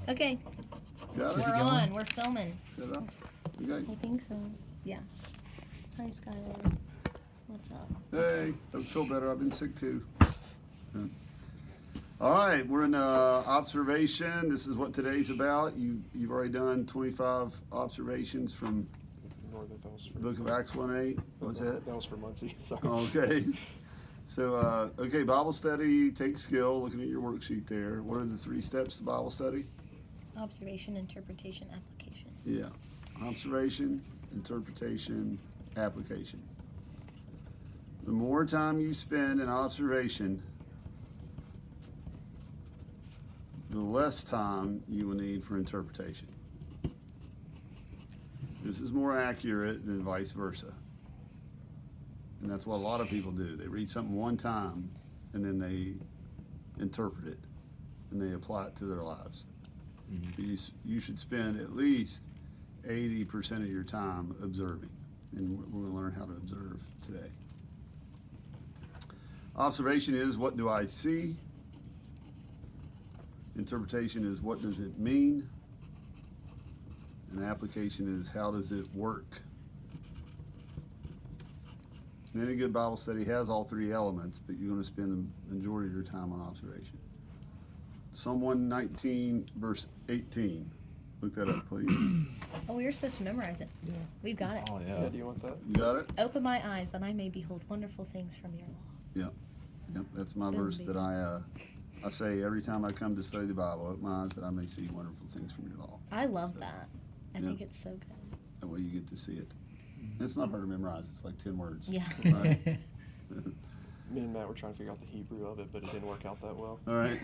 Okay, Got it? we're on. We're filming. Set up? Okay. I think so. Yeah. Hi, Skylar. What's up? Hey, I feel better. I've been sick too. Yeah. All right, we're in observation. This is what today's about. You've already done 25 observations from That was the Book of Acts 1:8. What's that? That was for Muncie. Sorry. Okay. So, okay, Bible study, take skill, looking at your worksheet there. What are the 3 steps to Bible study? Observation, interpretation, application. Yeah. Observation, interpretation, application. The more time you spend in observation, the less time you will need for interpretation. This is more accurate than vice versa. And that's what a lot of people do. They read something one time and then they interpret it and they apply it to their lives. Mm-hmm. You should spend at least 80% of your time observing. And we're going to learn how to observe today. Observation is, what do I see? Interpretation is, what does it mean? And application is, how does it work? And any good Bible study has all 3 elements, but you're going to spend the majority of your time on observation. Psalm 119, verse 18. Look that up, please. Oh, we were supposed to memorize it. Yeah. We've got it. Oh, Yeah, yeah. do you want that? You got it? Open my eyes that I may behold wonderful things from your law. Yep. Yep, that's my verse that I say every time I come to study the Bible. Open my eyes that I may see wonderful things from your law. I love that. I Yeah. think it's so good. That way you get to see it. And it's not hard to memorize. It's like 10 words. Yeah. Right? Me and Matt were trying to figure out the Hebrew of it, but it didn't work out that well. All right.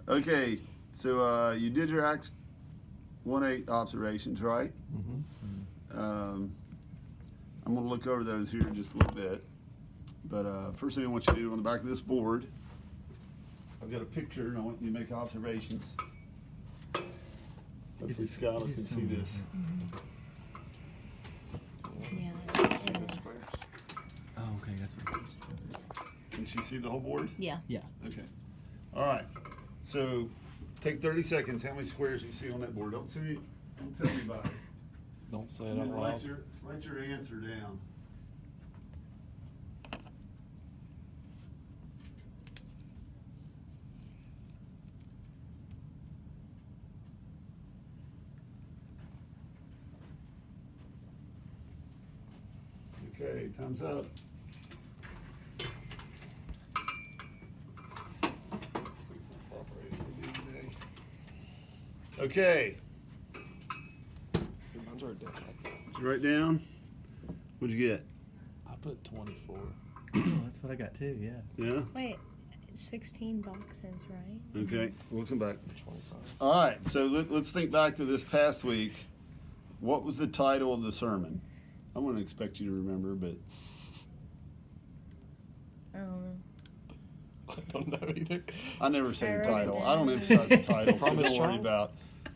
Okay, so you did your Acts 1:8 observations, right? Mm-hmm. I'm going to look over those here in just a little bit. But first thing I want you to do on the back of this board, I've got a picture and I want you to make observations. Hopefully Skylar can see this. Yeah. See it the is. squares? Oh, okay, that's what it is. Can she see the whole board? Yeah. Yeah. Okay. All right. So take 30 seconds. How many squares you see on that board? Don't tell anybody. Don't say And it out then loud. write your answer down. Okay, time's up. Okay, Mine's already done. did you write down? What'd you get? I put 24. That's what I got too, yeah. Yeah? Wait, 16 boxes, right? Okay, we'll come back. 25. All right, so let's think back to this past week. What was the title of the sermon? I wouldn't expect you to remember, but I don't know. I don't know either. I never say I the wrote it title. down. I don't emphasize the title, so Promise don't worry Child? about.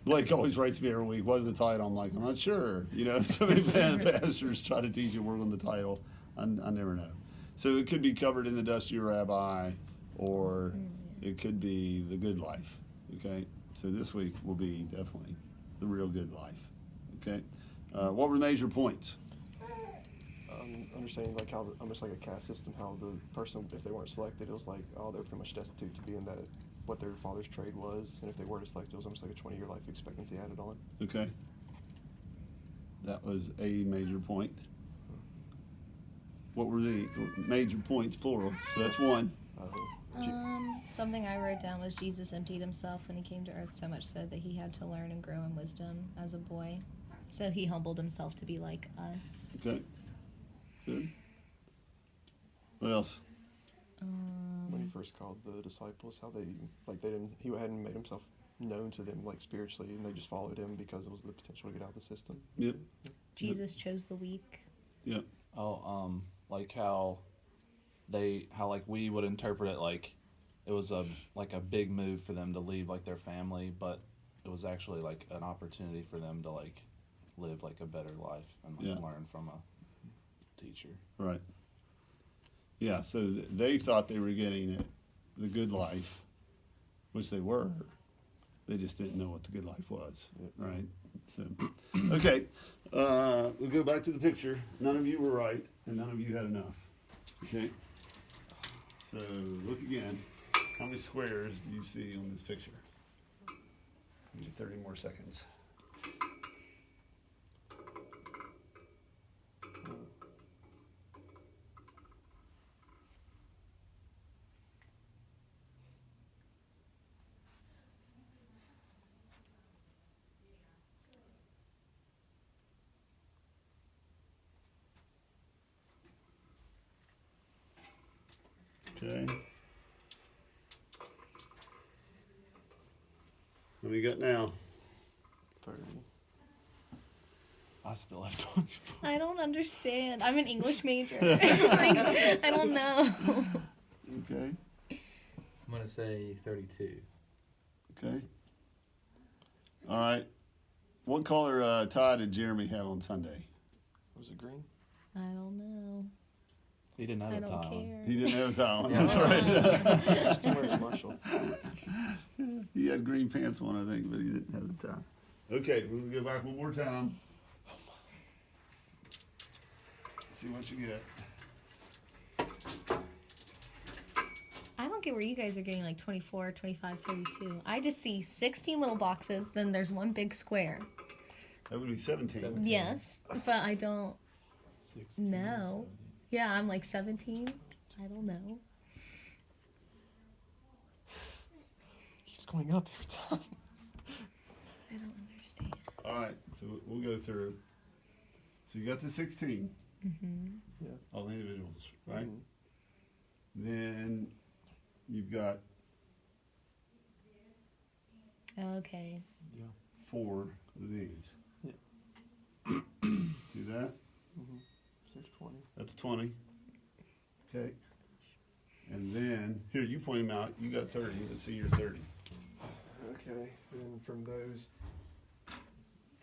Blake always writes me every week, what's the title? I'm like, I'm not sure. You know, so many pastors try to teach you work on the title. I never know. So it could be Covered in the Dust of Your Rabbi, or it could be The Good Life. Okay? So this week will be definitely The Real Good Life. Okay? What were the major points? Understanding like how almost like a caste system, how the person, if they weren't selected, it was like, oh, they're pretty much destitute to be in that, what their father's trade was, and if they were selected, it was almost like a 20-year life expectancy added on. Okay? That was a major point. What were the major points, plural? So that's one. Something I wrote down was Jesus emptied himself when he came to earth, so much so that he had to learn and grow in wisdom as a boy. So he humbled himself to be like us. Okay. Good. What else? When he first called the disciples, how he hadn't made himself known to them like spiritually, and they just followed him because it was the potential to get out of the system. Yep. Jesus chose the weak. Yep. Oh, like how like we would interpret it like it was a big move for them to leave like their family, but it was actually like an opportunity for them to like live like a better life and like learn from a teacher. Right. Yeah, so they thought they were getting the good life, which they were, They just didn't know what the good life was, Yep. right? So, okay, we'll go back to the picture. None of you were right, and none of you had enough. Okay. So look again. How many squares do you see on this picture? Give you 30 more seconds. Okay. What do you got now? 30. I still have 24. I don't understand. I'm an English major. Like, I don't know. Okay. I'm gonna say 32. Okay. All right. What color tie did Jeremy have on Sunday? Was it green? I don't know. He didn't have I a don't tie on. care. He didn't have a tie on. Yeah. That's right. Just wears Marshall. He had green pants on, I think, but he didn't have the tie. Okay, we're gonna go back one more time. See what you get. I don't get where you guys are getting like 24, 25, 32. I just see 16 little boxes, then there's one big square. That would be 17. Yes, but I don't 16, know. Yeah, I'm like 17. I don't know. Keeps going up every time. I don't understand. All right, so we'll go through. So you got the 16, Mm-hmm. all individuals, right? Mhm. Then you've got Okay. 4 of these. Yeah. Do that. 620. That's 20. Okay. And then, here, you point them out. You got 30. Let's see your 30. Okay. Then from those,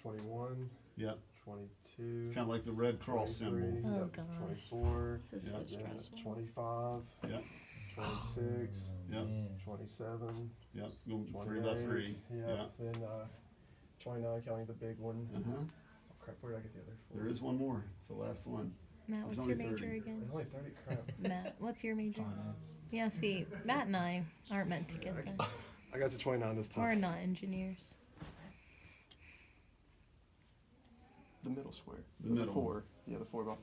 21, Yep. 22. Kind of like the Red Cross 23, symbol. Oh, yep, gosh. 24, This is Yeah. so then stressful. 25, Yep. 26, Yep. 27, Yep. Going 3 28. by 3. Yeah. Then 29, counting the big one. Uh-huh. Oh, crap, where did I get the other 4? There is one more. It's the last one. Matt, There's what's your only major 30. again? There's only 30. Crap. Matt, what's your major? Finance. Yeah, see, Matt and I aren't meant to get that. I got to 29 this We're time. not engineers. The middle square. The middle. 4. Yeah, the 4 by 4.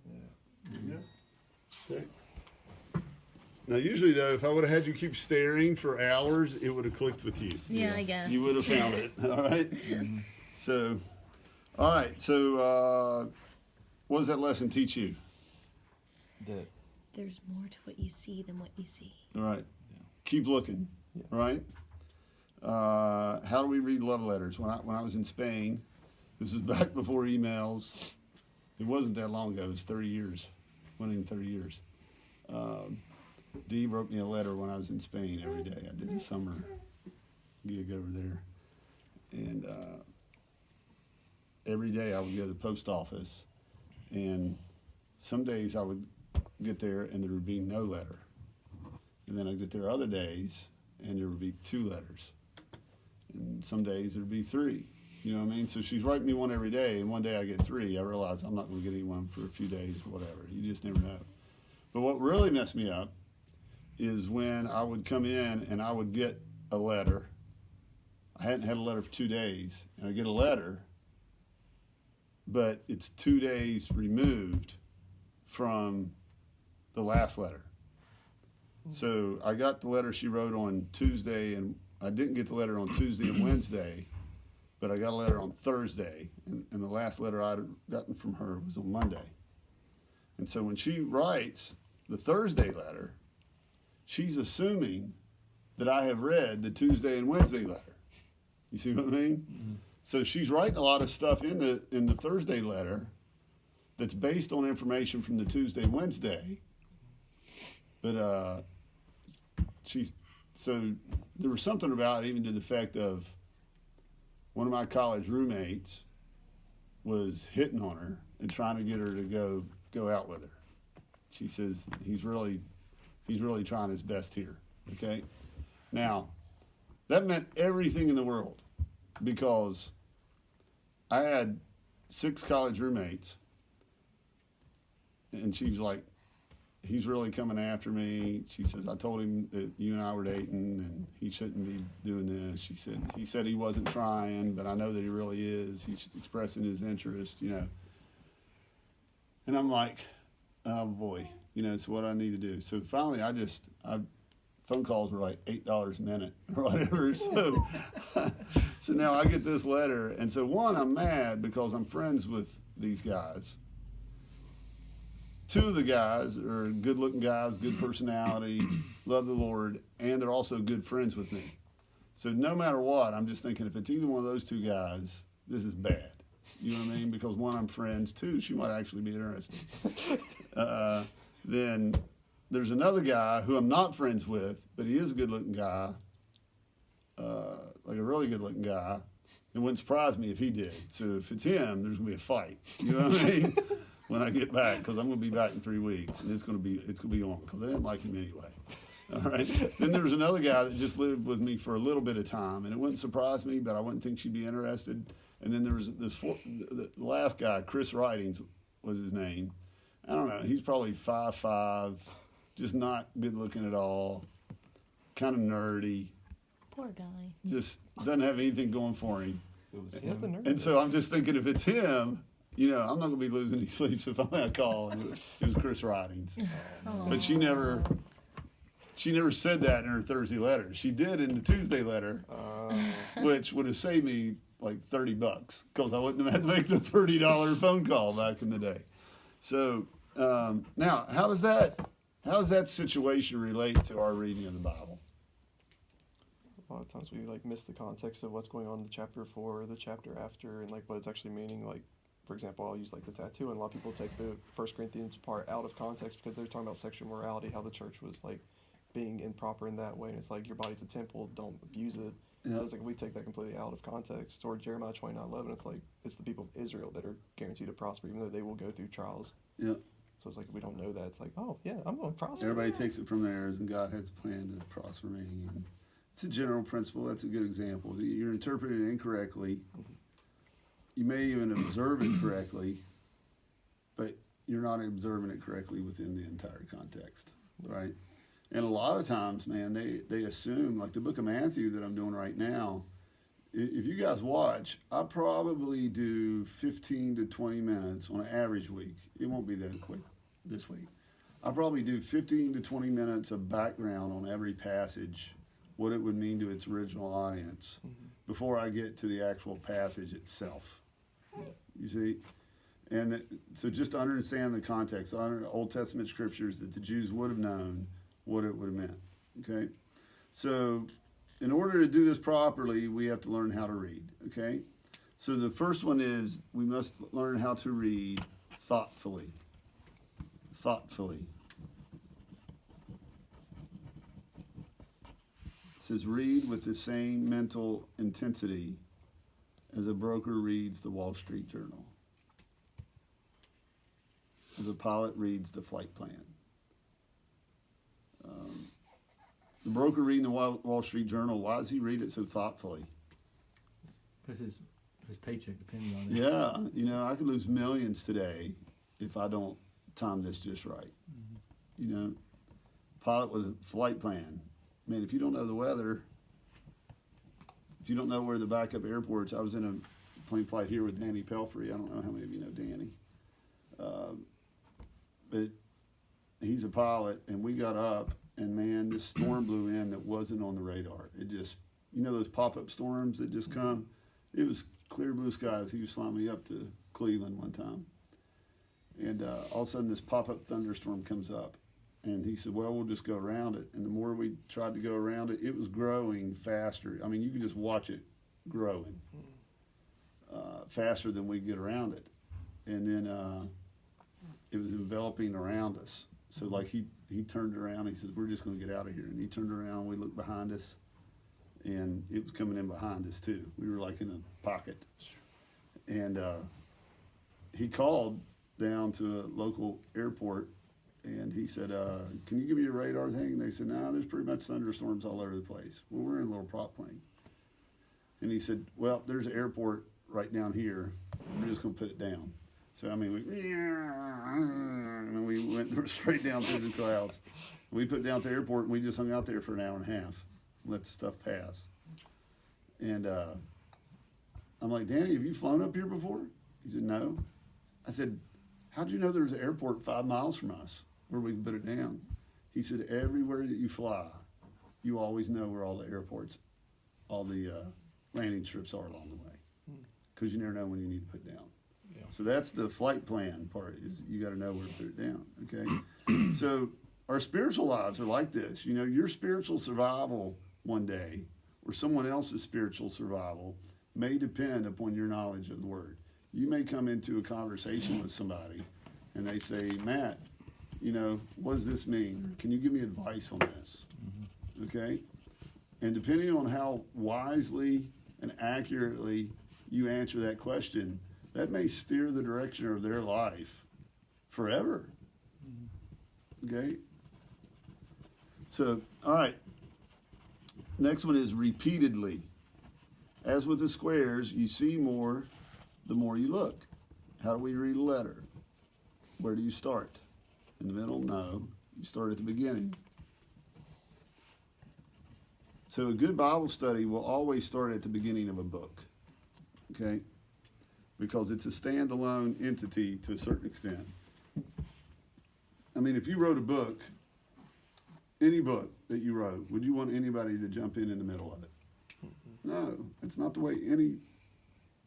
Yeah. Yeah. Okay. Now, usually, though, if I would have had you keep staring for hours, it would have clicked with you. Yeah, I guess. You would have found it. All right. So, all right. So, what does that lesson teach you? That There's more to what you see than what you see. All right. Keep looking. Yeah. All right. How do we read love letters? When I was in Spain, this was back before emails. It wasn't that long ago. It was 30 years. Went in 30 years. Dee wrote me a letter when I was in Spain every day. I did a summer gig over there. And every day I would go to the post office. And some days I would get there and there would be no letter. And then I'd get there other days and there would be 2 letters. And some days there'd be 3. You know what I mean? So she's writing me one every day, and one day I get 3. I realize I'm not going to get anyone for a few days or whatever. You just never know. But what really messed me up is when I would come in and I would get a letter. I hadn't had a letter for 2 days, and I get a letter, but it's 2 days removed from the last letter. So I got the letter she wrote on Tuesday, and I didn't get the letter on Tuesday and Wednesday, but I got a letter on Thursday, and the last letter I'd gotten from her was on Monday. And so when she writes the Thursday letter, she's assuming that I have read the Tuesday and Wednesday letter. You see what I mean? Mm-hmm. So she's writing a lot of stuff in the Thursday letter that's based on information from the Tuesday and Wednesday. But so there was something about it, even to the fact of one of my college roommates was hitting on her and trying to get her to go out with her. She says he's really trying his best here. Okay, now That meant everything in the world, because I had 6 college roommates, and she was like, he's really coming after me. She says, I told him that you and I were dating and he shouldn't be doing this. She said, he said he wasn't trying, but I know that he really is. He's expressing his interest, you know. And I'm like, oh boy, you know, it's what I need to do. So finally phone calls were like $8 a minute or whatever. So, so now I get this letter. And so one, I'm mad because I'm friends with these guys. 2 of the guys are good-looking guys, good personality, love the Lord, and they're also good friends with me. So no matter what, I'm just thinking, if it's either one of those 2 guys, this is bad. You know what I mean? Because 1, I'm friends. 2, she might actually be interested. Then there's another guy who I'm not friends with, but he is a good-looking guy, like a really good-looking guy. It wouldn't surprise me if he did. So if it's him, there's gonna be a fight. You know what I mean? When I get back, because I'm going to be back in 3 weeks, and it's going to be on, because I didn't like him anyway. All right. Then there was another guy that just lived with me for a little bit of time, and it wouldn't surprise me, but I wouldn't think she'd be interested. And then there was the last guy, Chris Ridings was his name. I don't know. He's probably 5'5", just not good looking at all, kind of nerdy, Poor guy. just doesn't have anything going for him. It was him. The nerd. And so I'm just thinking, if it's him, you know, I'm not going to be losing any sleep if I'm on a call. And it was Chris Ridings. But she never said that in her Thursday letter. She did in the Tuesday letter, which would have saved me like $30, because I wouldn't have had to make the $30 phone call back in the day. So now, how does that situation relate to our reading of the Bible? A lot of times we like miss the context of what's going on in the chapter before or the chapter after, and like what it's actually meaning. Like, for example, I'll use like the tattoo, and a lot of people take the 1 Corinthians part out of context because they're talking about sexual morality, how the church was like being improper in that way, and it's like, your body's a temple, don't abuse it. Yeah. So it's like, we take that completely out of context. Or Jeremiah 29:11, it's like, it's the people of Israel that are guaranteed to prosper, even though they will go through trials. Yeah. So it's like, if we don't know that, it's like, oh yeah, I'm going to prosper. Everybody takes it from there, and God has a plan to prosper me. And it's a general principle. That's a good example. You're interpreting it incorrectly. You may even observe it correctly, but you're not observing it correctly within the entire context, right? And a lot of times, man, they assume, like the book of Matthew that I'm doing right now, if you guys watch, I probably do 15 to 20 minutes on an average week. It won't be that quick this week. I probably do 15 to 20 minutes of background on every passage, what it would mean to its original audience, before I get to the actual passage itself. You see? And so just to understand the context, Old Testament scriptures, that the Jews would have known what it would have meant. Okay? So in order to do this properly, we have to learn how to read. Okay? So the first one is, we must learn how to read thoughtfully. Thoughtfully. It says, read with the same mental intensity as a broker reads the Wall Street Journal, as a pilot reads the flight plan. The broker reading the Wall Street Journal, why does he read it so thoughtfully? Because his paycheck depends on it. Yeah, you know, I could lose millions today if I don't time this just right. You know, pilot with a flight plan. Man, if you don't know the weather, if you don't know where the backup airports, I was in a plane flight here with Danny Pelfrey. I don't know how many of you know Danny. But he's a pilot, and we got up, and man, this storm blew in that wasn't on the radar. It just, you know those pop-up storms that just come? It was clear blue skies. He was flying me up to Cleveland one time. And all of a sudden this pop-up thunderstorm comes up. And he said, well, we'll just go around it. And the more we tried to go around it, it was growing faster. I mean, you could just watch it growing faster than we get around it. And then it was enveloping around us. So like he turned around, he said, we're just going to get out of here. And he turned around, we looked behind us, and it was coming in behind us too. We were like in a pocket. And he called down to a local airport, and he said, can you give me your radar thing? And they said, no, there's pretty much thunderstorms all over the place. Well, we're in a little prop plane. And he said, well, there's an airport right down here. We're just going to put it down. So, I mean, and we went straight down through the clouds. We put it down at the airport, and we just hung out there for an hour and a half, let the stuff pass. And I'm like, Danny, have you flown up here before? He said, no. I said, how'd you know there's an airport 5 miles from us where we can put it down? He said, everywhere that you fly, you always know where all the airports, all the landing strips are along the way, because you never know when you need to put down. Yeah. So that's the flight plan part, is you got to know where to put it down, okay? So our spiritual lives are like this. You know, your spiritual survival one day, or someone else's spiritual survival, may depend upon your knowledge of the Word. You may come into a conversation with somebody and they say, Matt, you know, what does this mean? Can you give me advice on this? Okay? And depending on how wisely and accurately you answer that question, that may steer the direction of their life forever. Okay? So, all right. Next one is repeatedly. As with the squares, you see more the more you look. How do we read a letter? Where do you start? In the middle? No. You start at the beginning. So a good Bible study will always start at the beginning of a book. Okay? Because it's a standalone entity to a certain extent. I mean, if you wrote a book, any book that you wrote, would you want anybody to jump in the middle of it? No, that's not the way any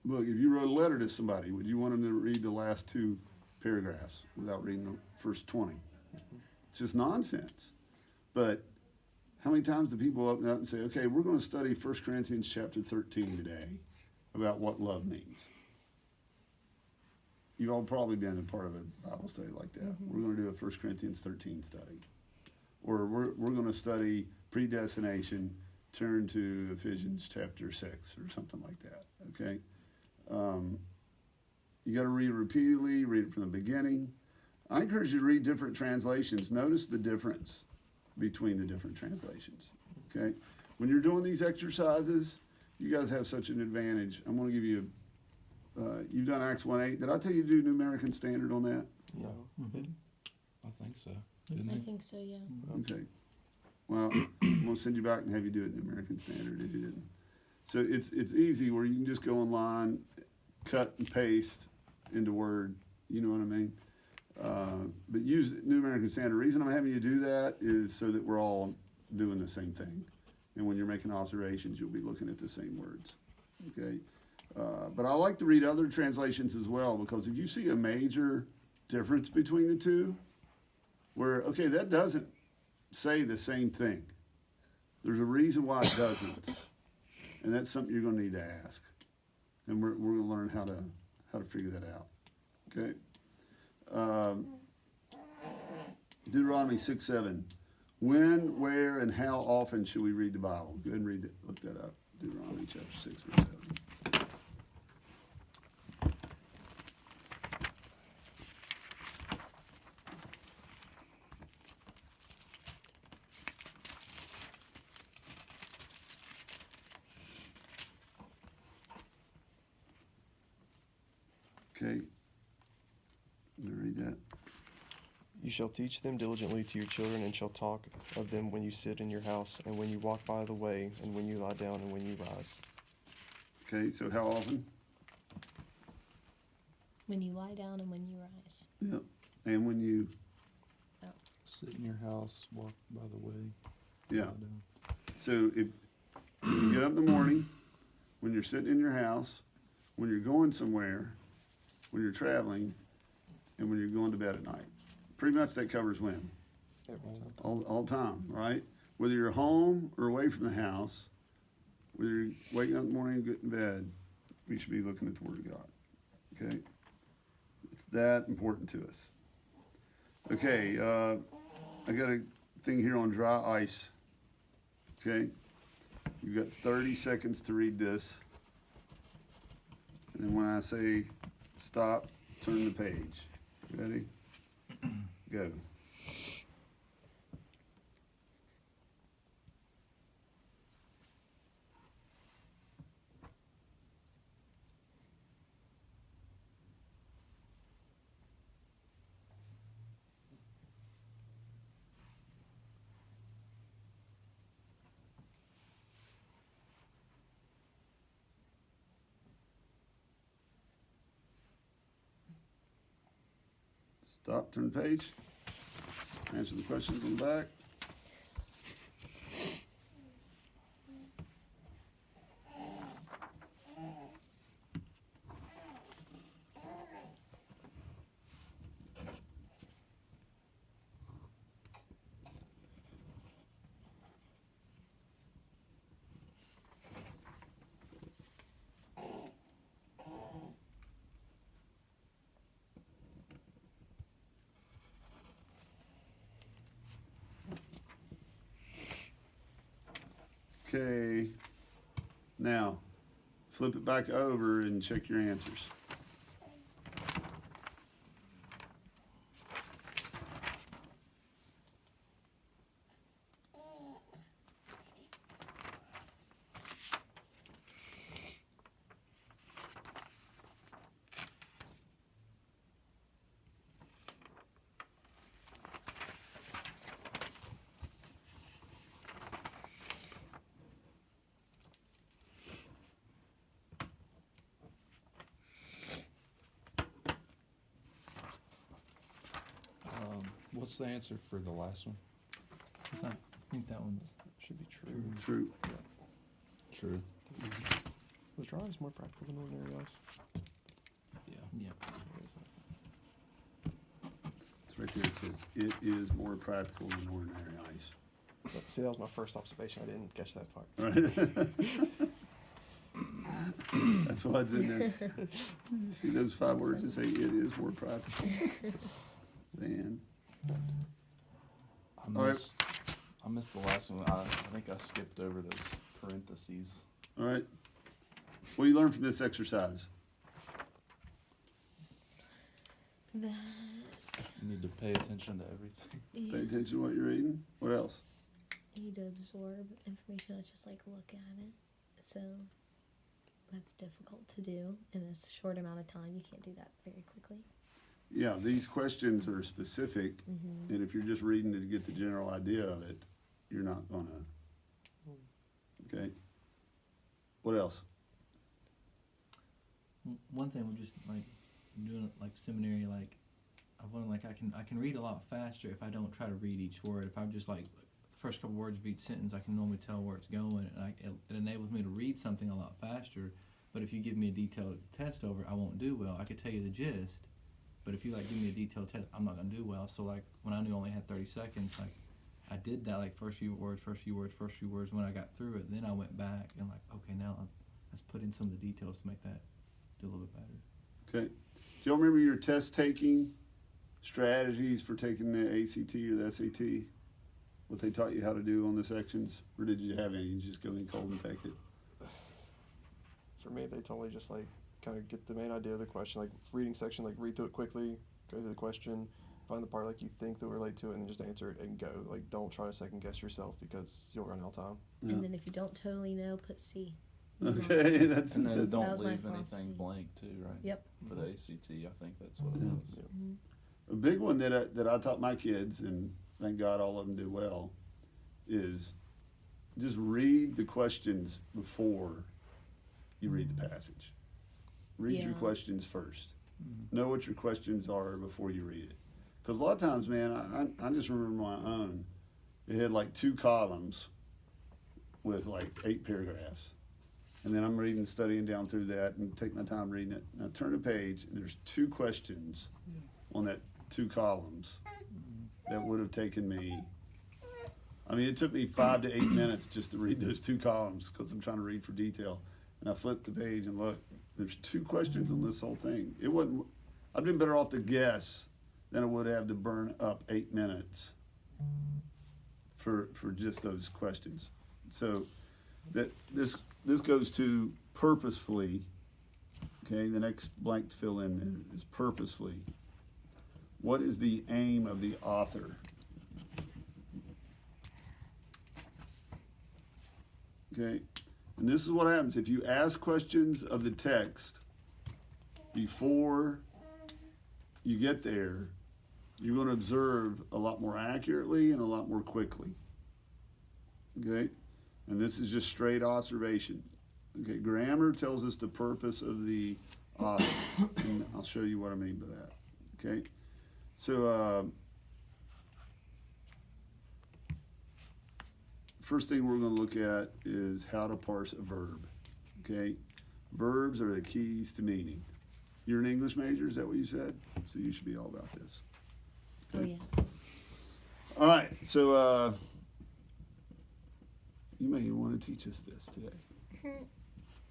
book. If you wrote a letter to somebody, would you want them to read the last 2 paragraphs without reading the first 20? It's just nonsense. But how many times do people open up and say, okay, we're going to study 1 Corinthians chapter 13 today about what love means? You've all probably been a part of a Bible study like that. We're going to do a 1 Corinthians 13 study. Or we're going to study predestination, turn to Ephesians chapter 6 or something like that, okay? You got to read it repeatedly, read it from the beginning. I encourage you to read different translations. Notice the difference between the different translations, okay? When you're doing these exercises, you guys have such an advantage. I'm going to give you, you've done Acts 1:8. Did I tell you to do New American Standard on that? No. I think so. Didn't I you? think so, yeah. Okay. Well, I'm going to send you back and have you do it in American Standard if you didn't. So it's easy where you can just go online, cut and paste into Word. You know what I mean? But use New American Standard. The reason I'm having you do that is so that we're all doing the same thing. And when you're making observations, you'll be looking at the same words. Okay? But I like to read other translations as well, because if you see a major difference between the two, where, okay, that doesn't say the same thing. There's a reason why it doesn't. And that's something you're going to need to ask. And we're going to learn how to figure that out. Okay? Deuteronomy 6:7. When, where, and how often should we read the Bible? Go ahead and read it. Look that up. Deuteronomy chapter 6, verse 7. Okay. I'm going to read that. You shall teach them diligently to your children, and shall talk of them when you sit in your house, and when you walk by the way, and when you lie down, and when you rise. Okay, so how often? When you lie down and when you rise. Yep. And when you, Sit in your house, walk by the way. yeah. lie down. So if you get up in the morning, when you're sitting in your house, when you're going somewhere, when you're traveling, and when you're going to bed at night. Pretty much that covers when? Every time. All the time, right? Whether you're home or away from the house, whether you're waking up in the morning and getting in bed, we should be looking at the Word of God. Okay? It's that important to us. Okay, I got a thing here on dry ice. Okay? You've got 30 seconds to read this. And then when I say stop, turn the page. Ready? Go. Stop, turn the page. Answer the questions on the back. Okay, now flip it back over and check your answers. What's the answer for the last one? I think that one's Should be true. True. True. Was dry ice more practical than ordinary ice? Yeah. yeah. It's right there, it says, it is more practical than ordinary ice. But, see, that was my first observation. I didn't catch that part. Right? That's why it's in there. See those 5 words that say it is more practical than. I All right. missed the last one. I think I skipped over those parentheses. All right. What do you learn from this exercise? That You need to pay attention to everything. you Pay attention to what you're reading. What else? need to absorb information, not just like look at it. So that's difficult to do in a short amount of time. You can't do that very quickly. Yeah, these questions are specific, and if you're just reading to get the general idea of it, you're not gonna. Okay. What else? One thing with just like doing it like seminary, like I've learned like I can read a lot faster if I don't try to read each word. If I'm just like the first couple words of each sentence, I can normally tell where it's going, and it enables me to read something a lot faster. But if you give me a detailed test over it, I won't do well. I could tell you the gist, but if you like give me a detailed test, I'm not gonna do well. So like when I knew I only had 30 seconds, like I did that like first few words. When I got through it, then I went back and like, okay, now let's put in some of the details to make that do a little bit better. Okay. Do y'all remember your test taking strategies for taking the ACT or the SAT? What they taught you how to do on the sections? Or did you have any? You just go in cold and take it? For me, they told me just like kind of get the main idea of the question, like reading section, like read through it quickly, go through the question, find the part like you think that will relate to it, and then just answer it and go. Like don't try to second guess yourself because you'll run out of time. Yeah. And then if you don't totally know, put C. Okay, that's And then that's- don't was my leave philosophy. anything blank too, right? Yep. For the ACT, I think that's what it Yeah. was. a big one that I taught my kids, and thank God all of them did well, is just read the questions before you read the passage. Read your Yeah. questions first. Know what your questions are before you read it. Because a lot of times, man, I just remember my own. It had like 2 columns with like 8 paragraphs. And then I'm reading, studying down through that and take my time reading it. And I turn the page and there's 2 questions on that 2 columns that would have taken me, I mean, it took me 5 to 8 minutes just to read those 2 columns because I'm trying to read for detail. And I flipped the page and look, there's 2 questions on this whole thing. It wasn't, I'd been better off to guess than I would have to burn up 8 minutes for just those questions. So that this goes to purposefully. Okay, the next blank to fill in there is purposefully. What is the aim of the author? Okay, and this is what happens if you ask questions of the text before you get there. You're going to observe a lot more accurately and a lot more quickly. Okay, and this is just straight observation. Okay, grammar tells us the purpose of the author, and I'll show you what I mean by that. Okay, So, first thing we're going to look at is how to parse a verb. Okay? Verbs are the keys to meaning. You're an English major, is that what you said? So you should be all about this. Oh Okay. yeah. All right, so you may want to teach us this today.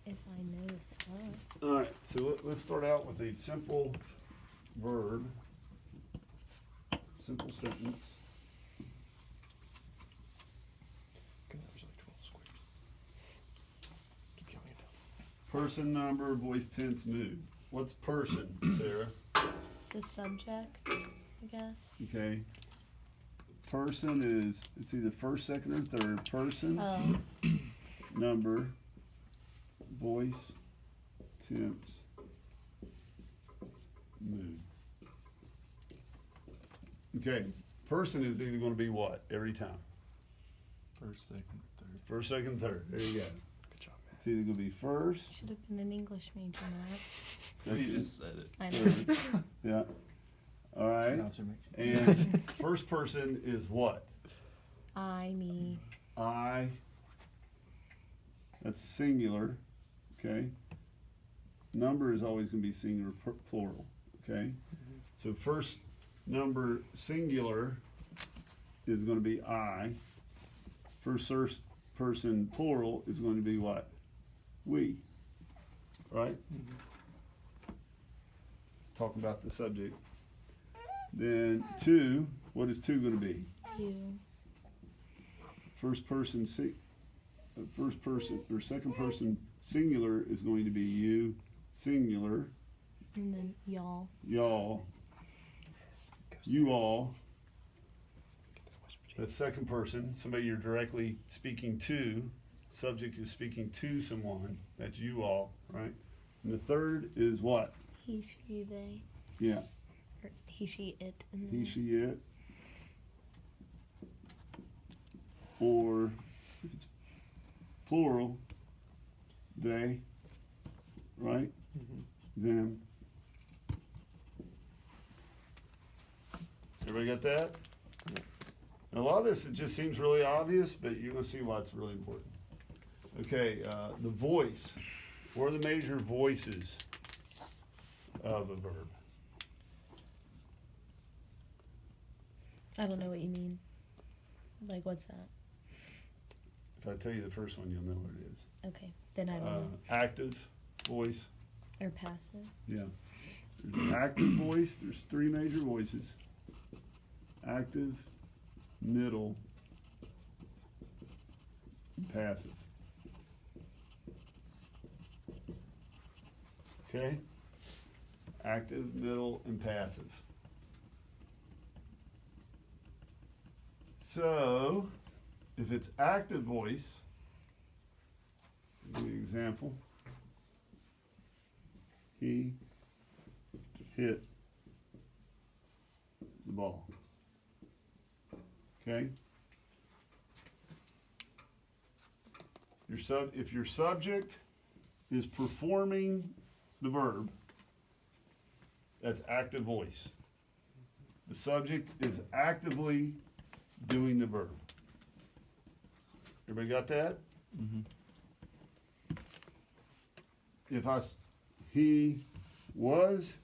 If I know the stuff. All right, so let's start out with a simple verb, simple sentence. Okay, there's like 12 squares. Keep counting it down. Person, number, voice, tense, mood. What's person, Sarah? The subject, I guess. Okay. Person is, it's either first, second, or third. Person, Oh, number, voice, tense, mood. Okay. Person is either going to be what every time? First, second, third. First, second, third. There you go. Good job, man. It's either going to be first, should have been an English major, Matt. You second, just said it. I know. third. Yeah. All That's a right. good observation. And first person is what? I, me. I. That's singular. Okay. Number is always going to be singular, plural. Okay. So first number singular is going to be I. First person plural is going to be what? We. Right? Let's talk about the subject. Then two, what is two going to be? You. First person or second person singular is going to be you, singular, And then y'all. y'all, Goes you all. Get that West Virginia. That's second person, somebody you're directly speaking to. Subject is speaking to someone. That's you all, right? And the third is what? He, she, they. Yeah, Or he, she, it. And he, they. she, it. Or if it's plural, they, right? Them. Everybody got that? Now, a lot of this, it just seems really obvious, but you're going to see why it's really important. Okay, the voice. What are the major voices of a verb? I don't know what you mean. Like, what's that? If I tell you the first one, you'll know what it is. Okay. Then I don't know. Active voice. Or passive. Yeah. There's an active voice. There's three major voices. Active, middle, and passive. Okay? Active, middle, and passive. So, if it's active voice, I'll give you an example. He hit the ball. Okay? If your subject is performing the verb, that's active voice. The subject is actively doing the verb. Everybody got that? Mm-hmm. He was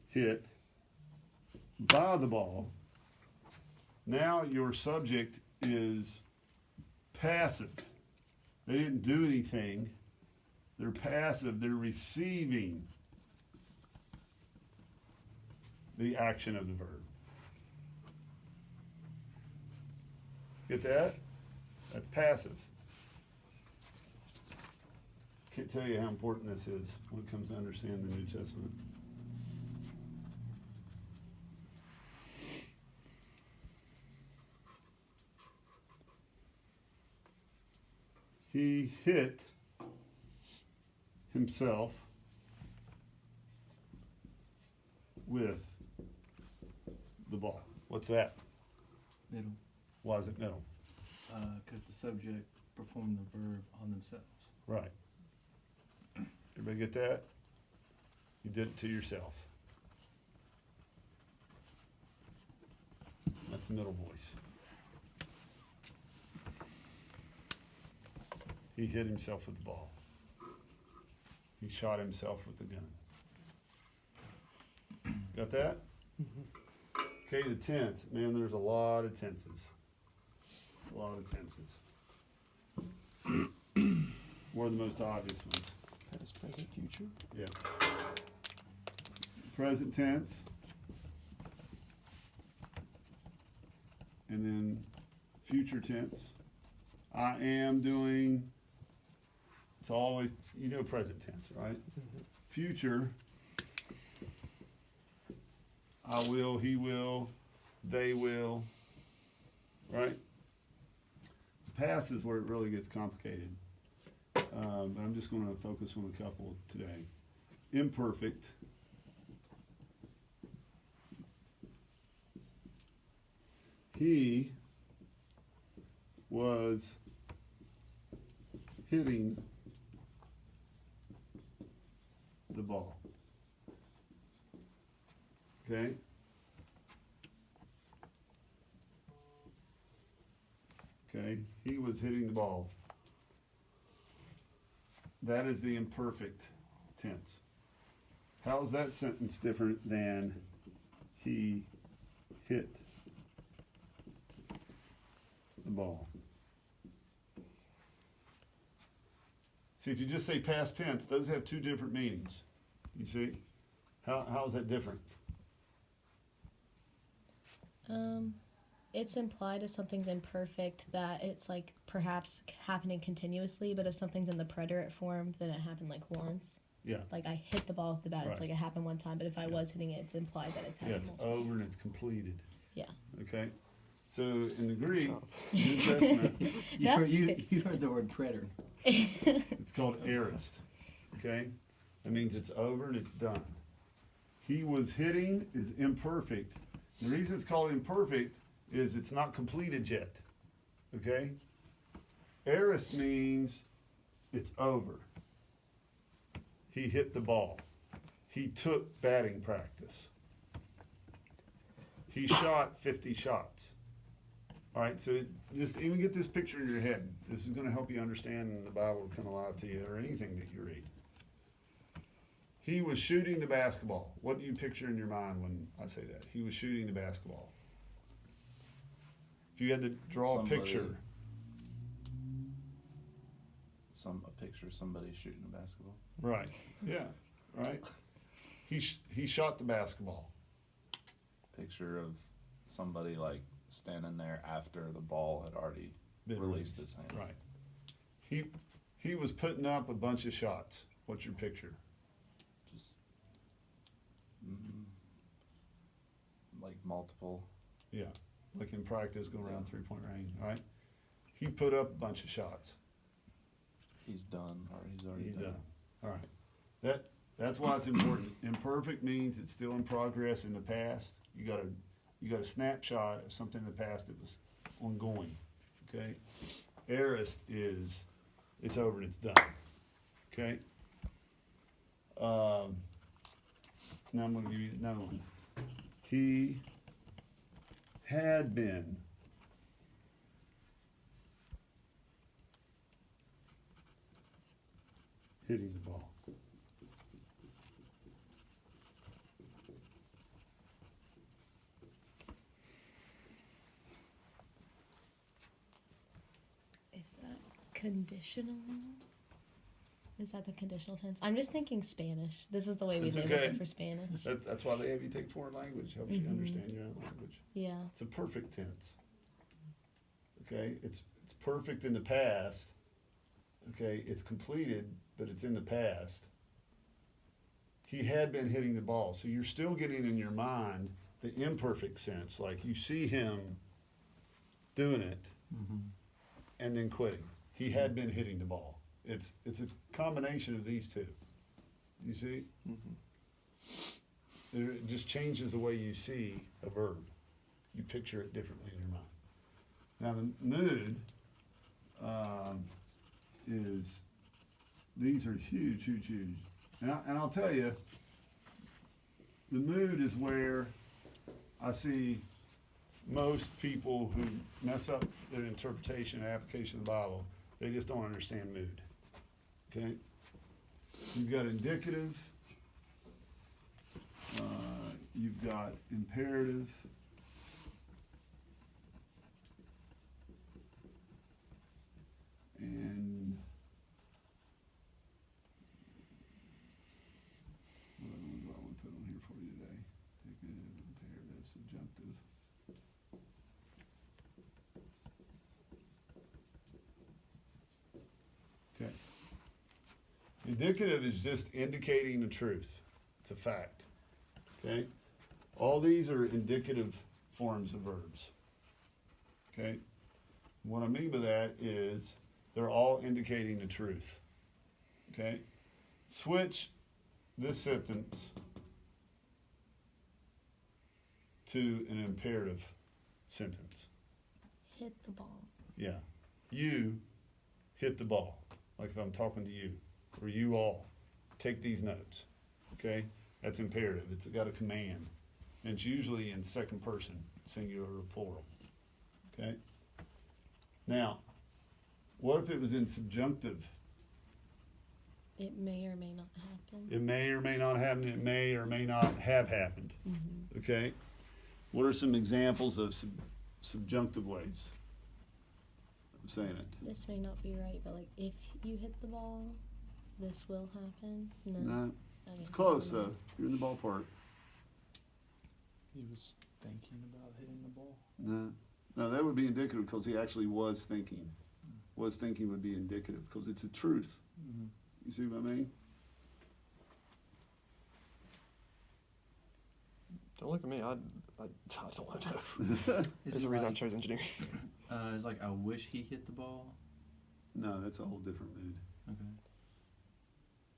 hit by the ball, now your subject is passive. They didn't do anything. They're passive. They're receiving the action of the verb. Get that? That's passive. Can't tell you how important this is when it comes to understanding the New Testament. He hit himself with the ball. What's that? Middle. Why is it middle? Because the subject performed the verb on themselves. Right. Everybody get that? You did it to yourself. That's the middle voice. He hit himself with the ball. He shot himself with the gun. Got that? Okay, the tense. Man, there's a lot of tenses. A lot of tenses. What are the most obvious ones? Past, present, future. Yeah. Present tense. And then future tense. I am doing, it's always, you know, present tense, right? Future, I will, he will, they will, right? Past is where it really gets complicated. But I'm just going to focus on a couple today. Imperfect. He was hitting the ball. Okay? Okay, he was hitting the ball. That is the imperfect tense. How is that sentence different than he hit the ball? See, if you just say past tense, those have two different meanings. You see? How is that different? It's implied if something's imperfect that it's like perhaps happening continuously, but if something's in the preterite form, then it happened like once. Yeah. Like I hit the ball with the bat, Right. it's like it happened one time, but if I was hitting it, it's implied that it's Yeah, happened it's multiple over and it's completed. Yeah. Okay? So in the Greek, Job. New Testament, That's You heard the word preter. it's called aorist. Okay? That means it's over and it's done. He was hitting is imperfect. The reason it's called imperfect is it's not completed yet. Okay? Aorist means it's over. He hit the ball. He took batting practice. He shot 50 shots. All right, so just even get this picture in your head. This is going to help you understand the Bible come alive to you or anything that you read. He was shooting the basketball. What do you picture in your mind when I say that? He was shooting the basketball. If you had to draw Somebody- a picture, A picture of somebody shooting a basketball. right? Yeah, right. He shot the basketball. Picture of somebody like standing there after the ball had already Been released his hand. Right. He was putting up a bunch of shots. What's your picture? Just like multiple. Yeah, like in practice, go around 3-point range. All right. He put up a bunch of shots. He's done, or he's already He's done. done. All right. That's why it's important. Imperfect means it's still in progress in the past. You got a snapshot of something in the past that was ongoing. Okay. Aorist is it's over and it's done. Okay. Now I'm going to give you another one. He had been hitting the ball. Is that conditional? Is that the conditional tense? I'm just thinking Spanish. This is the way we It's did okay. it for Spanish. That's why they have you take foreign language. Helps you understand your own language. Yeah. It's a perfect tense. Okay, it's perfect in the past. Okay, it's completed, but it's in the past. He had been hitting the ball, so you're still getting in your mind the imperfect sense, like you see him doing it and then quitting. He had been hitting the ball. It's a combination of these two. You see? It just changes the way you see a verb. You picture it differently in your mind. Now the mood is, these are huge, huge, huge. And I'll tell you, the mood is where I see most people who mess up their interpretation and application of the Bible, they just don't understand mood. Okay? You've got indicative, you've got imperative, and what other one do I want to put on here for you today? Indicative, imperative, subjunctive. Okay. Indicative is just indicating the truth. It's a fact. Okay? All these are indicative forms of verbs. Okay? What I mean by that is they're all indicating the truth. Okay? Switch this sentence to an imperative sentence. Hit the ball. Yeah. You hit the ball. Like if I'm talking to you, or you all, take these notes. Okay? That's imperative. It's got a command. And it's usually in second person, singular or plural. Okay? Now, what if it was in subjunctive? It may or may not happen. It may or may not happen. It may or may not have happened. Mm-hmm. Okay? What are some examples of subjunctive ways of saying it? This may not be right, but like if you hit the ball, this will happen. No. No. I mean, It's close, no. though. You're in the ballpark. He was thinking about hitting the ball. No. No, that would be indicative because he actually was thinking. Was thinking would be indicative because it's a truth. Mm-hmm. You see what I mean? Don't look at me. I don't want to know. Is There's it a reason I like, chose engineering. it's like I wish he hit the ball. No, that's a whole different mood. Okay.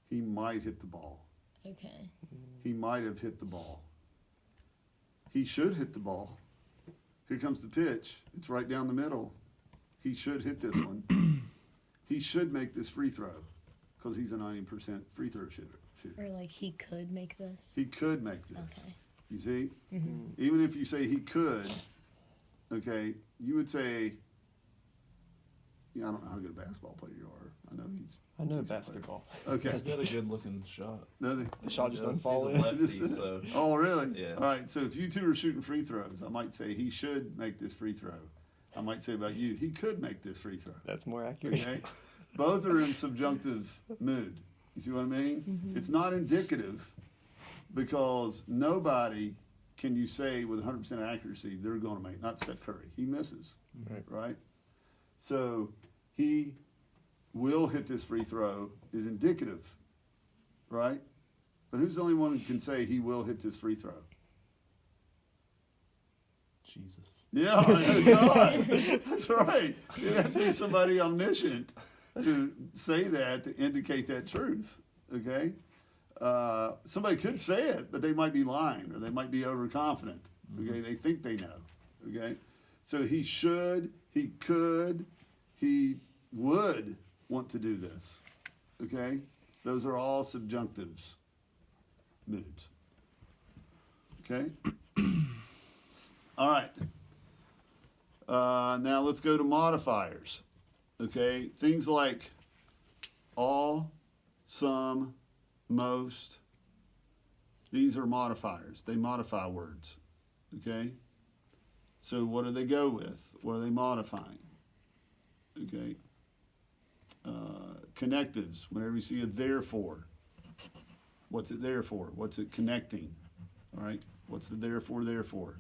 He might hit the ball. Okay. He might have hit the ball. He should hit the ball. Here comes the pitch. It's right down the middle. He should hit this one. He should make this free throw because he's a 90% free throw shooter. Or like he could make this. He could make this. Okay. You see? Mm-hmm. Even if you say he could, okay, you would say, yeah, I don't know how good a basketball player you are. I know he's. I know decent player. basketball. Okay. He had a good looking shot. Nothing. The shot just doesn't He's fall a in. lefty, Just- so Oh, really? Yeah. All right. So if you two are shooting free throws, I might say he should make this free throw. I might say about you, he could make this free throw. That's more accurate. Okay. Both are in subjunctive mood. You see what I mean? Mm-hmm. It's not indicative because nobody can you say with 100% accuracy they're going to make. Not Steph Curry. He misses. Right. Right? So he will hit this free throw is indicative. Right? But who's the only one who can say he will hit this free throw? Jesus. Yeah, God. That's right. It has to be somebody omniscient to say that, to indicate that truth. Okay? Somebody could say it, but they might be lying or they might be overconfident. Okay? They think they know. Okay? So he should, he could, he would want to do this. Okay? Those are all subjunctives, moods. Okay? All right. Now let's go to modifiers. Okay? Things like all, some, most. These are modifiers. They modify words. Okay? So what do they go with? What are they modifying? Okay? Connectives. Whenever you see a therefore, what's it there for? What's it connecting? All right? What's the therefore there for?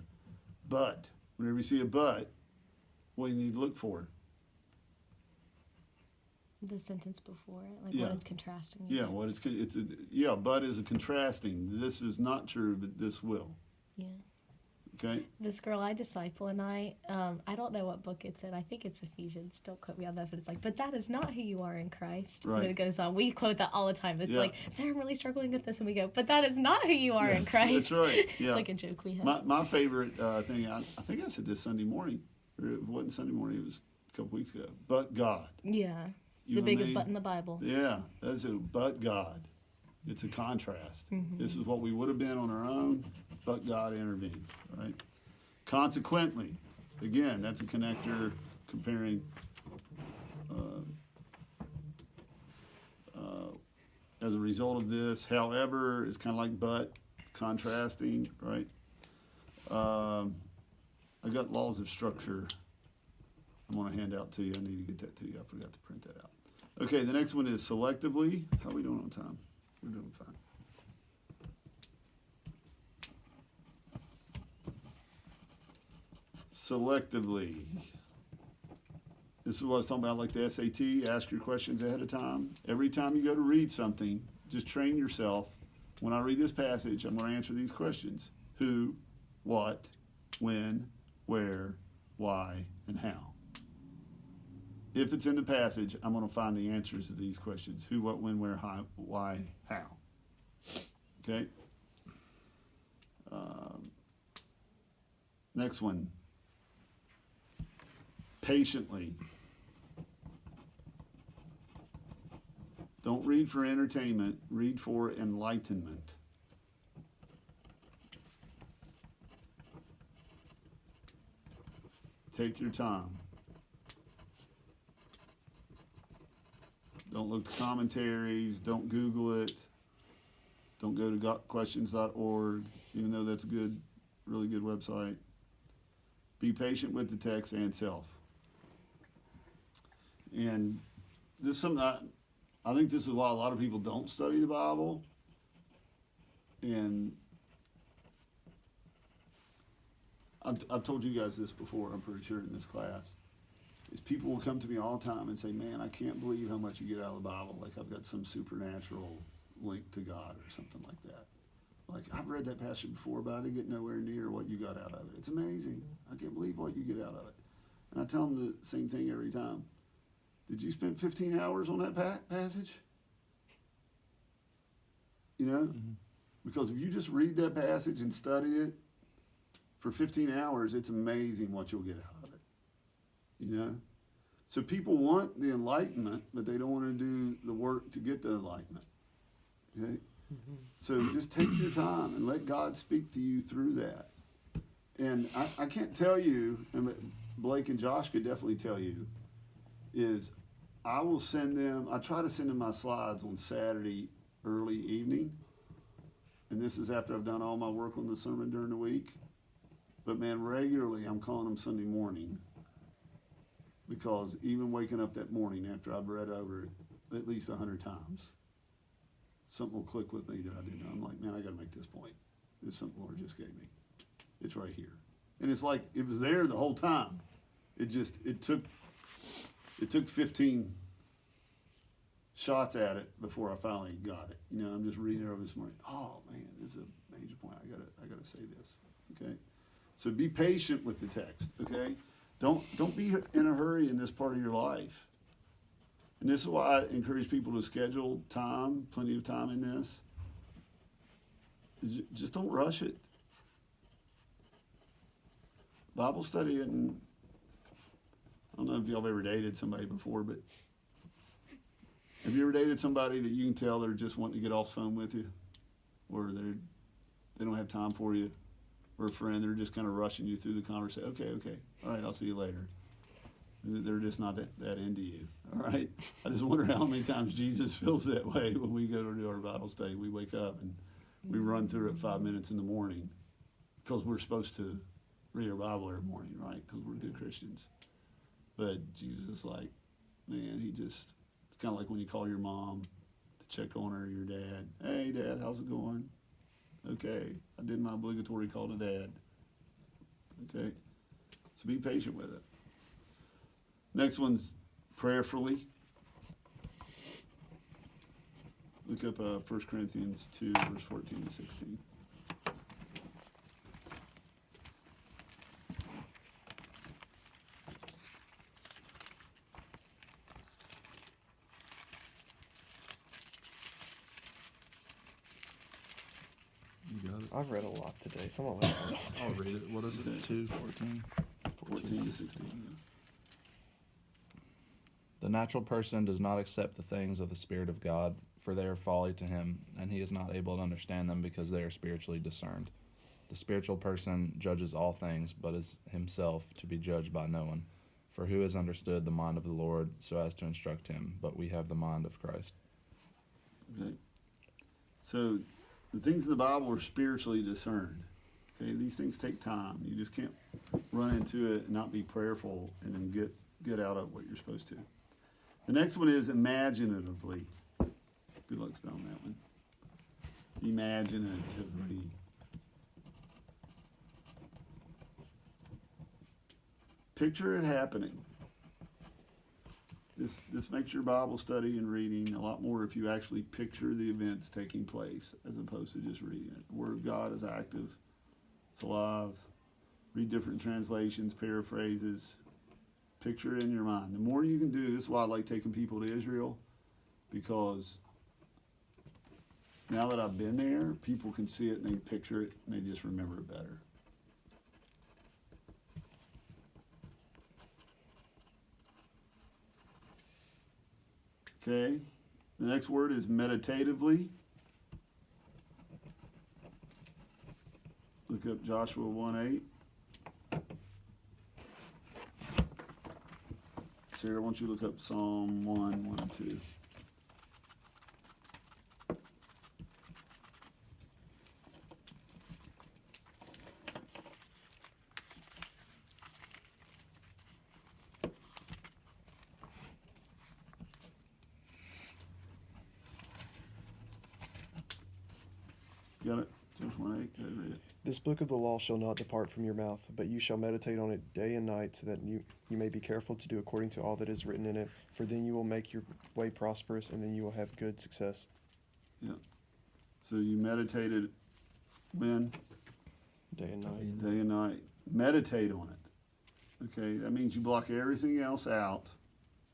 But. Whenever you see a but, what do you need to look for? The sentence before it, like Yeah. what it's contrasting. Yeah, against. what but is a contrasting. This is not true, but this will. Yeah. Okay? This girl I disciple and I don't know what book it's in. I think it's Ephesians. Don't quote me on that, but it's like, but that is not who you are in Christ. And then Right. it goes on. We quote that all the time. It's Yeah. like, Sarah, I'm really struggling with this, and we go, but that is not who you are in Yes, Christ. that's right. It's Yeah. like a joke we have. My favorite thing, I think I said this Sunday morning, or it wasn't Sunday morning, it was a couple weeks ago. But God. Yeah. You The know what I biggest mean? butt in the Bible. Yeah, that's it. But God. It's a contrast. Mm-hmm. This is what we would have been on our own, but God intervened, right? Consequently, again, that's a connector comparing as a result of this. However, it's kind of like but, it's contrasting, right? I got laws of structure I want to hand out to you. I need to get that to you. I forgot to print that out. Okay, the next one is selectively. How are we doing on time? We're doing fine. Selectively. This is what I was talking about, like the SAT. Ask your questions ahead of time. Every time you go to read something, just train yourself. When I read this passage, I'm going to answer these questions. Who, what, when, where, why, and how. If it's in the passage, I'm going to find the answers to these questions. Who, what, when, where, how, why, how. Okay? Next one. Patiently. Don't read for entertainment, read for enlightenment. Take your time. Don't look at commentaries, don't Google it, don't go to questions.org, even though that's a good, really good website. Be patient with the text and self. And this is something I think this is why a lot of people don't study the Bible. And I've told you guys this before, I'm pretty sure, in this class. Is people will come to me all the time and say, man, I can't believe how much you get out of the Bible. Like I've got some supernatural link to God or something like that. Like, I've read that passage before, but I didn't get nowhere near what you got out of it. It's amazing. I can't believe what you get out of it. And I tell them the same thing every time. Did you spend 15 hours on that passage? You know? Mm-hmm. Because if you just read that passage and study it for 15 hours, it's amazing what you'll get out of it. You know? So people want the enlightenment, but they don't want to do the work to get the enlightenment. Okay? Mm-hmm. So just take your time and let God speak to you through that. And I can't tell you, and Blake and Josh could definitely tell you, is I will send them, I try to send them my slides on Saturday early evening. And this is after I've done all my work on the sermon during the week. But man, regularly I'm calling them Sunday morning. Because even waking up that morning after I've read over it at least 100 times, something will click with me that I didn't know. I'm like, man, I got to make this point. This is something the Lord just gave me. It's right here. And it's like, it was there the whole time. It took 15 shots at it before I finally got it. You know, I'm just reading it over this morning. Oh man, this is a major point. I gotta say this. Okay? So be patient with the text, okay? Don't be in a hurry in this part of your life. And this is why I encourage people to schedule time, plenty of time in this. Just don't rush it. Bible study isn't, I don't know if y'all have ever dated somebody before, but have you ever dated somebody that you can tell they're just wanting to get off the phone with you? Or they don't have time for you? Or a friend, they're just kind of rushing you through the conversation. Okay, all right, I'll see you later. They're just not that into you, all right? I just wonder how many times Jesus feels that way when we go to do our Bible study. We wake up and we run through it 5 minutes in the morning because we're supposed to read our Bible every morning, right? Because we're good Christians. But Jesus is like, man, it's kind of like when you call your mom to check on her, your dad. Hey, Dad, how's it going? Okay, I did my obligatory call to Dad. Okay, so be patient with it. Next one's prayerfully. Look up 1 Corinthians 2, verse 14 to 16. You got it. I've read a lot today, so I'm gonna let somebody I'll read it. What is it? 2:14. 14 to 16. The natural person does not accept the things of the Spirit of God, for they are folly to him, and he is not able to understand them because they are spiritually discerned. The spiritual person judges all things, but is himself to be judged by no one. For who has understood the mind of the Lord so as to instruct him? But we have the mind of Christ. Okay. So the things in the Bible are spiritually discerned. Okay, these things take time. You just can't run into it and not be prayerful and then get out of what you're supposed to. The next one is imaginatively. Good luck spelling that one. Imaginatively. Picture it happening. This makes your Bible study and reading a lot more if you actually picture the events taking place as opposed to just reading it. The Word of God is active. It's alive. Read different translations, paraphrases. Picture it in your mind. The more you can do, this is why I like taking people to Israel, because now that I've been there, people can see it and they can picture it and they just remember it better. Okay, the next word is meditatively. Look up Joshua 1:8. Sarah, why don't you look up Psalm 1:1 and 2. Got it? Joshua 1:8. Go ahead and read it. This book of the law shall not depart from your mouth, but you shall meditate on it day and night, so that you may be careful to do according to all that is written in it. For then you will make your way prosperous, and then you will have good success. Yeah. So you meditated when? Day and night. Day and night. Meditate on it. Okay, that means you block everything else out.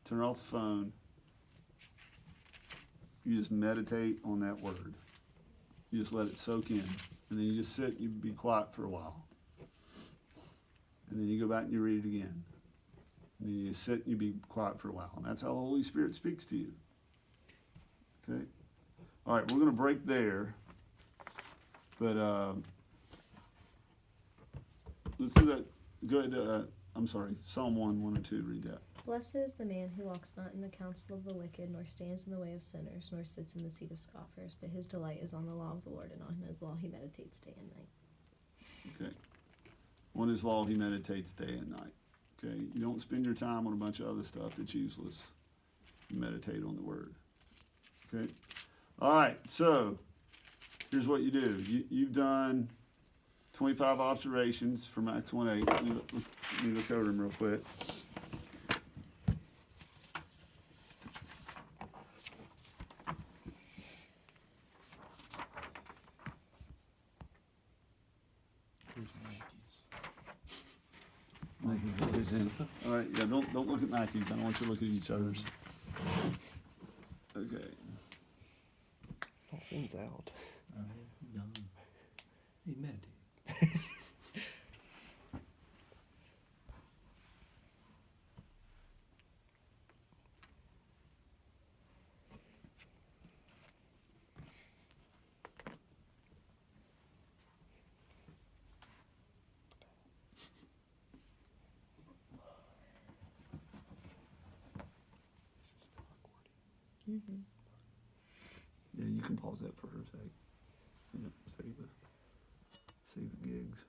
Turn off the phone. You just meditate on that word. You just let it soak in. And then you just sit and you be quiet for a while. And then you go back and you read it again. And then you just sit and you be quiet for a while. And that's how the Holy Spirit speaks to you. Okay? All right, we're going to break there. But let's do that. Go ahead. I'm sorry. Psalm 1 and 2. Read that. Blessed is the man who walks not in the counsel of the wicked, nor stands in the way of sinners, nor sits in the seat of scoffers. But his delight is on the law of the Lord, and on his law he meditates day and night. Okay. On his law he meditates day and night. Okay. You don't spend your time on a bunch of other stuff that's useless. You meditate on the word. Okay. All right. So here's what you do. You've done 25 observations from Acts 1:8. Let me look over them real quick. Mackey's got his in. All right, yeah, don't look at Mackey's. I don't want you to look at each other's. Okay. All things out. He meditated. Mm-hmm. Yeah, you can pause that for her sake. Yep, save the gigs.